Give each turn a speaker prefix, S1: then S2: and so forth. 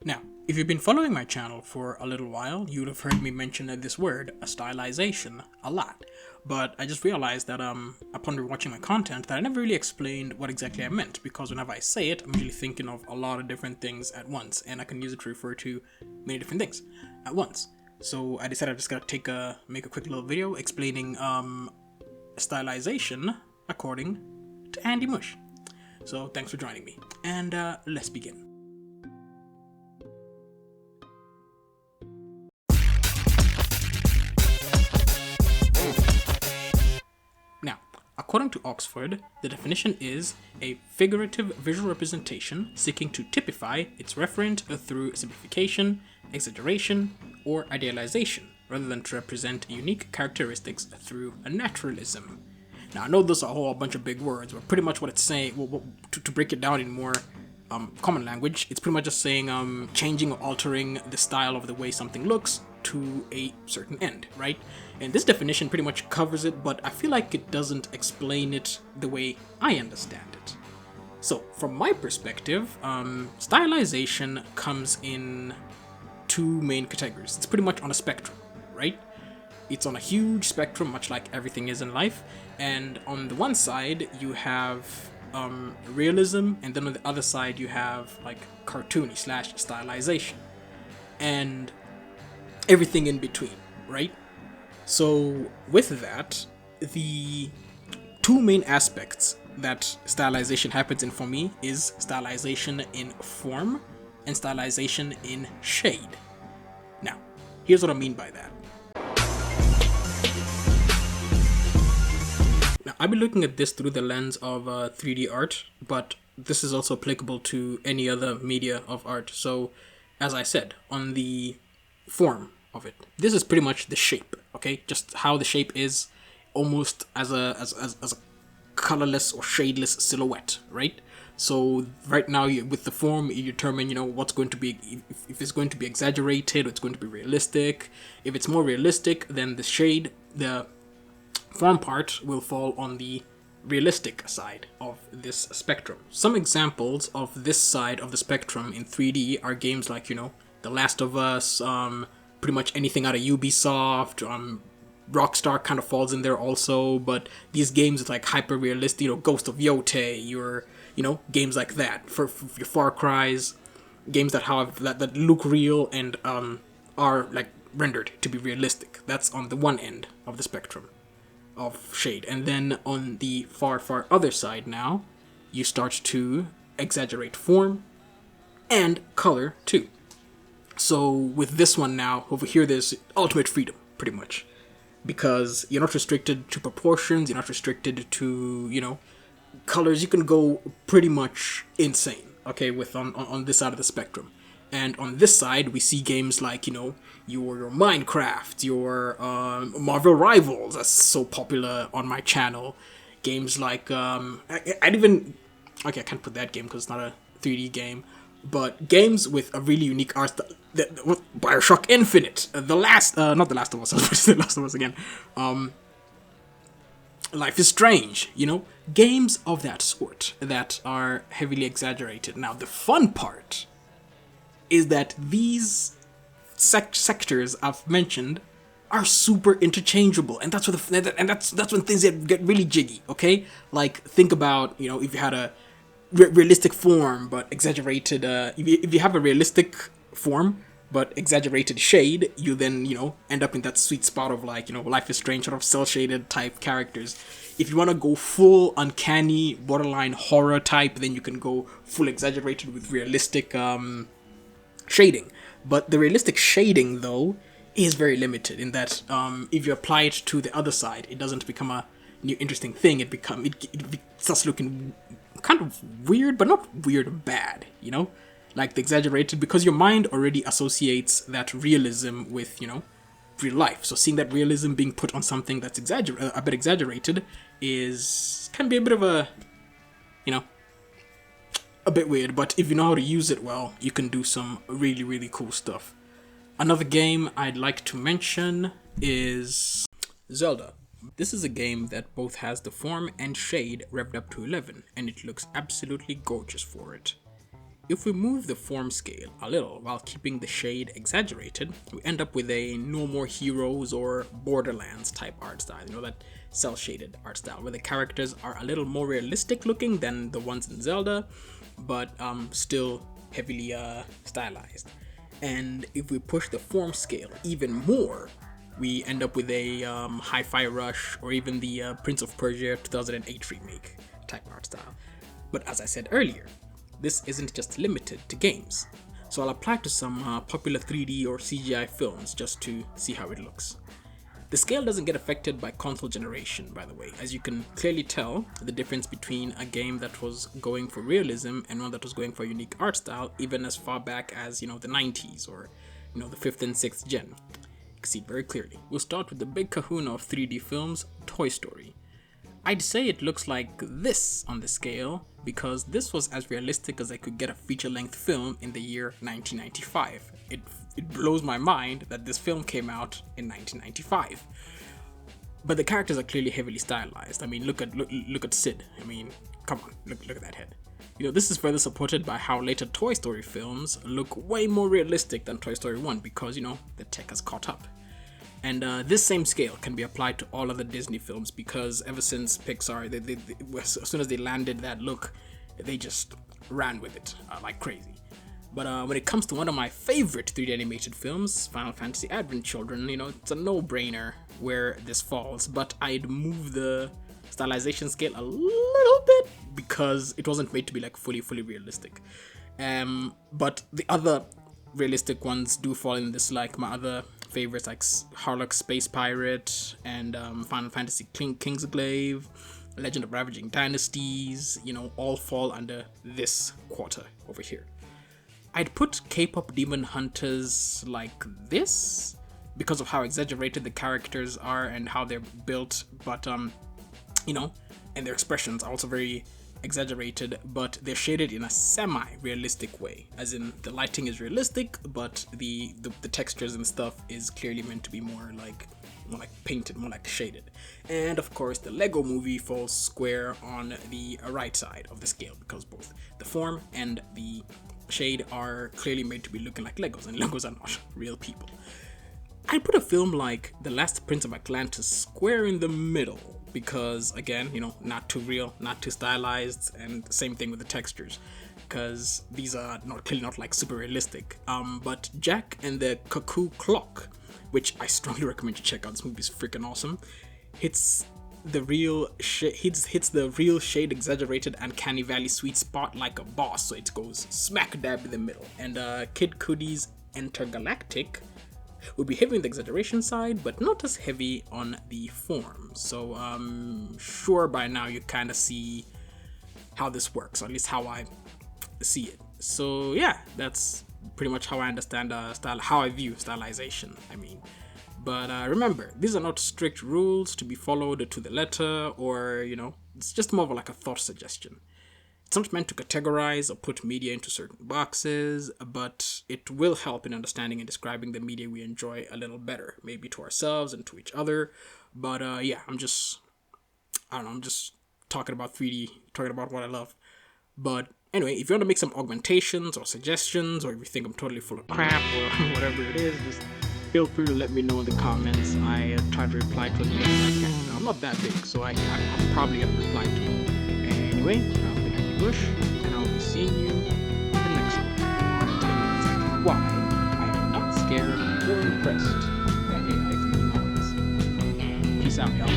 S1: Now, if you've been following my channel for a little while, you would have heard me mention this word, a stylization, a lot. But I just realized that upon watching my content, that I never really explained what exactly I meant, because whenever I say it, I'm usually thinking of a lot of different things at once, and I can use it to refer to many different things at once. So I decided I just gotta make a quick little video explaining stylization according to Andy Mush. So thanks for joining me, and let's begin. Now, according to Oxford, the definition is a figurative visual representation seeking to typify its referent through simplification, exaggeration, or idealization, rather than to represent unique characteristics through a naturalism. Now, I know those are a whole bunch of big words, but pretty much what it's saying, to break it down in more common language, it's pretty much just saying changing or altering the style of the way something looks to a certain end, right? And this definition pretty much covers it, but I feel like it doesn't explain it the way I understand it. So, from my perspective, stylization comes in two main categories. It's pretty much on a spectrum, right? It's on a huge spectrum, much like everything is in life. And on the one side, you have realism, and then on the other side, you have like cartoony / stylization, and everything in between, right? So with that, the two main aspects that stylization happens in for me is stylization in form and stylization in shade. Now, here's what I mean by that. Now, I've been looking at this through the lens of 3D art, but this is also applicable to any other media of art. So, as I said, on the form of it, this is pretty much the shape, okay? Just how the shape is, almost as a colorless or shadeless silhouette, right? So right now, with the form, you determine, what's going to be, if it's going to be exaggerated, or it's going to be realistic. If it's more realistic, then the shade, the form part will fall on the realistic side of this spectrum. Some examples of this side of the spectrum in 3D are games like, The Last of Us, pretty much anything out of Ubisoft, Rockstar kind of falls in there also, but these games are like hyper realistic, Ghost of Yotei, your games like that, for your Far Cries, games that have that look real and are like rendered to be realistic. That's on the one end of the spectrum of shade. And then on the far other side now, you start to exaggerate form and color too. So with this one now, over here there's ultimate freedom, pretty much. Because you're not restricted to proportions, you're not restricted to, colors. You can go pretty much insane, okay, with on this side of the spectrum. And on this side, we see games like, your Minecraft, your Marvel Rivals, that's so popular on my channel. Games like, I can't put that game because it's not a 3D game. But games with a really unique art style, Bioshock Infinite, not The Last of Us, I was going to say Last of Us again. Life is Strange, games of that sort that are heavily exaggerated. Now, the fun part is that these sectors I've mentioned are super interchangeable, and that's when things get really jiggy. Okay, like think about if you had a realistic form but exaggerated. If you have a realistic form but exaggerated shade, you then end up in that sweet spot of like Life is Strange sort of cel shaded type characters. If you want to go full uncanny borderline horror type, then you can go full exaggerated with realistic shading. But the realistic shading though is very limited in that if you apply it to the other side, it doesn't become a new interesting thing. It starts looking kind of weird, but not weird bad, like the exaggerated, because your mind already associates that realism with real life. So seeing that realism being put on something that's a bit exaggerated can be a bit of a bit weird, but if you know how to use it well, you can do some really, really cool stuff. Another game I'd like to mention is Zelda. This is a game that both has the form and shade revved up to 11, and it looks absolutely gorgeous for it. If we move the form scale a little while keeping the shade exaggerated, we end up with a No More Heroes or Borderlands type art style, that cel shaded art style, where the characters are a little more realistic looking than the ones in Zelda, but still heavily stylized. And if we push the form scale even more, we end up with a Hi-Fi Rush or even the Prince of Persia 2008 remake type art style. But as I said earlier, this isn't just limited to games. So I'll apply to some popular 3D or CGI films just to see how it looks. The scale doesn't get affected by console generation, by the way, as you can clearly tell the difference between a game that was going for realism and one that was going for a unique art style, even as far back as, the 90s or, the 5th and 6th gen. You can see it very clearly. We'll start with the big kahuna of 3D films, Toy Story. I'd say it looks like this on the scale because this was as realistic as I could get a feature-length film in the year 1995. It blows my mind that this film came out in 1995. But the characters are clearly heavily stylized. I mean, look at Sid. I mean, come on, look at that head. This is further supported by how later Toy Story films look way more realistic than Toy Story 1 because, the tech has caught up. And this same scale can be applied to all other Disney films because ever since Pixar, they as soon as they landed that look, they just ran with it like crazy. But when it comes to one of my favorite 3D animated films, Final Fantasy Advent Children, it's a no-brainer where this falls, but I'd move the stylization scale a little bit because it wasn't made to be like fully realistic. But the other realistic ones do fall in this, like my other favorites like Harlock Space Pirate and Final Fantasy Kingsglaive, Legend of Ravaging Dynasties, all fall under this quarter over here. I'd put K-pop Demon Hunters like this because of how exaggerated the characters are and how they're built, but and their expressions are also very exaggerated, but they're shaded in a semi-realistic way, as in the lighting is realistic, but the textures and stuff is clearly meant to be more like painted, more like shaded. And of course the Lego Movie falls square on the right side of the scale because both the form and the shade are clearly made to be looking like Legos, and Legos are not real people. I'd put a film like The Last Prince of Atlantis square in the middle because, again, not too real, not too stylized, and same thing with the textures because these are clearly not like super realistic. But Jack and the Cuckoo Clock, which I strongly recommend you check out, this movie is freaking awesome, hits the real shade exaggerated Uncanny Valley sweet spot like a boss, so it goes smack dab in the middle. And Kid Cudi's Intergalactic would be heavy on the exaggeration side, but not as heavy on the form. So sure, by now you kind of see how this works, or at least how I see it. So yeah, that's pretty much how I understand how I view stylization. But remember, these are not strict rules to be followed to the letter, or it's just more of like a thought suggestion. It's not meant to categorize or put media into certain boxes, but it will help in understanding and describing the media we enjoy a little better, maybe to ourselves and to each other. But yeah, I'm just talking about 3D, talking about what I love. But anyway, if you want to make some augmentations or suggestions, or if you think I'm totally full of crap or whatever it is, just feel free to let me know in the comments. I try to reply to as many as I can. I'm not that big, so I'm probably going to reply to it. Anyway, I'm Benny Bush, and I'll be seeing you in the next one. Why I am not scared or impressed by AI 3D models. Peace out, y'all.